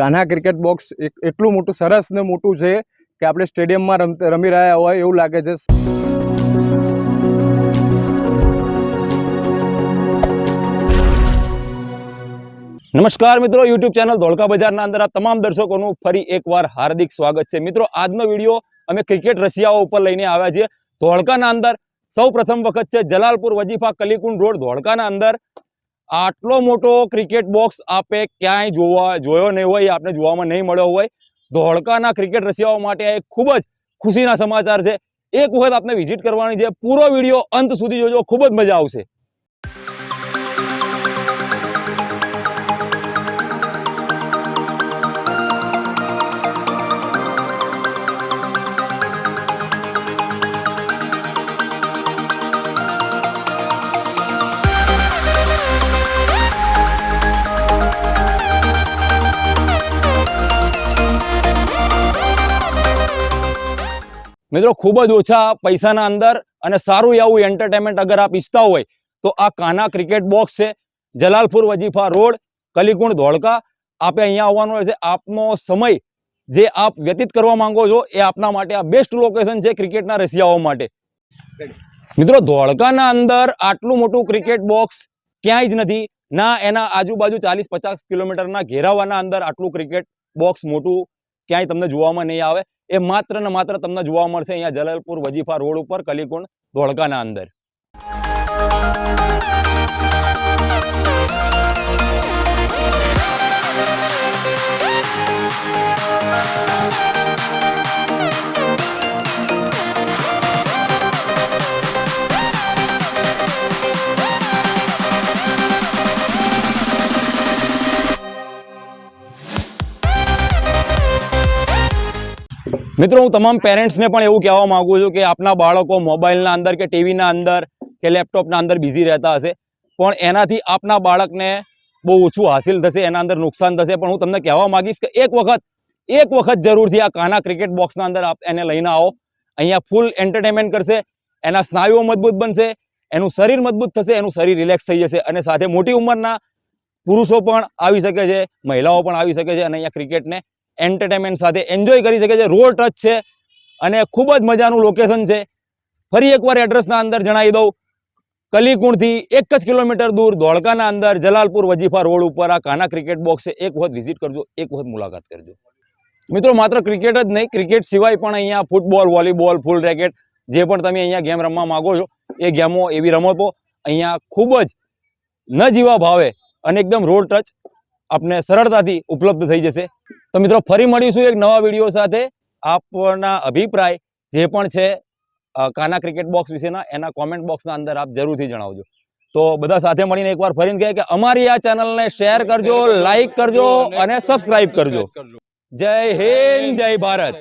Kanha cricket box એટલું મોટું સરસ ને મોટું છે કે આપણે સ્ટેડિયમમાં રમી રહ્યા હોય એવું લાગે છે। નમસ્કાર મિત્રો, યુટ્યુબ ચેનલ ધોળકા બજારના અંદર આ તમામ દર્શકોનું ફરી એકવાર હાર્દિક સ્વાગત છે। મિત્રો, આજનો વિડીયો અમે ક્રિકેટ રસિયાઓ ઉપર લઈને આવ્યા છીએ। ધોળકાના અંદર સૌ પ્રથમ વખત છે જલાલપુર વજીફા કલીકુંડ રોડ ધોળકાના અંદર આટલો મોટો ક્રિકેટ બોક્સ આપે ક્યાંય જોયો નહીં હોય, આપને જોવામાં નહીં મળ્યો હોય। ધોળકાના ક્રિકેટ રસિયાઓ માટે એક ખૂબ જ ખુશીના સમાચાર છે। એક વખત આપને વિઝિટ કરવાની છે, પૂરો વિડીયો અંત સુધી જોજો, ખૂબ જ મજા આવશે। મિત્રો, ખૂબ જ ઓછા પૈસાના અંદર અને સારું એવું એન્ટરટેનમેન્ટ અગર આપ ઈચ્છતા હોય તો આ કાન્હા ક્રિકેટ બોક્સ છે, જલાલપુર વજીફા રોડ, કલીકુંડ, ધોળકા। આપે અહીંયા આવવાનું રહેશે। આપનો સમય જે આપ વ્યતીત કરવા માંગો છો એ આપના માટે આ બેસ્ટ લોકેશન છે ક્રિકેટના રસિયાઓ માટે। મિત્રો, ધોળકાના અંદર આટલું મોટું ક્રિકેટ બોક્સ ક્યાંય જ નથી, ના એના આજુબાજુ 40-50 કિલોમીટરના ઘેરાવાના અંદર આટલું ક્રિકેટ બોક્સ મોટું ક્યાંય તમને જોવામાં નહીં આવે। એ માત્ર ને માત્ર તમને જોવા મળશે અહીંયા જલાલપુર વજીફા રોડ ઉપર, કલીકુંડ, ધોળકાના અંદર। મિત્રો, હું તમામ પેરેન્ટ્સને પણ એવું કહેવા માંગુ છું કે આપના બાળકો મોબાઈલના અંદર કે ટીવીના અંદર કે લેપટોપના અંદર બિઝી રહેતા હશે, પણ એનાથી આપના બાળકને બહુ ઓછું હાસિલ થશે, એના અંદર નુકસાન થશે। પણ હું તમને કહેવા માંગીશ કે એક વખત જરૂરથી આ કાન્હા ક્રિકેટ બોક્સના અંદર આપ એને લઈને આવો। અહીંયા ફૂલ એન્ટરટેનમેન્ટ કરશે, એના સ્નાયુઓ મજબૂત બનશે, એનું શરીર મજબૂત થશે, એનું શરીર રિલેક્સ થઈ જશે, અને સાથે મોટી ઉંમરના પુરુષો પણ આવી શકે છે, મહિલાઓ પણ આવી શકે છે, અને અહીંયા ક્રિકેટને એન્ટરટેનમેન્ટ સાથે એન્જોય કરી શકે છે। રોડ ટચ છે અને ખૂબ જ મજાનું લોકેશન છે। ફરી એકવાર એડ્રેસના અંદર જણાવી દઉં, કલીકુંડથી 1 જ કિલોમીટર દૂર ધોળકાના અંદર જલાલપુર વજીફા રોડ ઉપર આ કાન્હા ક્રિકેટ બોક્સ છે। એક વખત વિઝિટ કરજો, એક વખત મુલાકાત કરજો। મિત્રો, માત્ર ક્રિકેટ જ નહીં, ક્રિકેટ સિવાય પણ અહીંયા ફૂટબોલ, વોલીબોલ, ફૂલ રેકેટ જે પણ તમે અહીંયા ગેમ રમવા માંગો છો એ ગેમો, એવી રમતો અહીંયા ખૂબ જ નજીવા ભાવે અને એકદમ રોડ ટચ આપને સરળતાથી ઉપલબ્ધ થઈ જશે। તો મિત્રો, ફરી મળીશું એક નવા વિડીયો સાથે। આપના અભિપ્રાય જે પણ છે કાન્હા ક્રિકેટ બોક્સ વિશેના, એના કોમેન્ટ બોક્સના અંદર આપ જરૂરથી જણાવજો। તો બધા સાથે મળીને એકવાર ફરીને કહે કે અમારી આ ચેનલને શેર કરજો, લાઈક કરજો અને સબસ્ક્રાઇબ કરજો। જય હિન્દ, જય ભારત।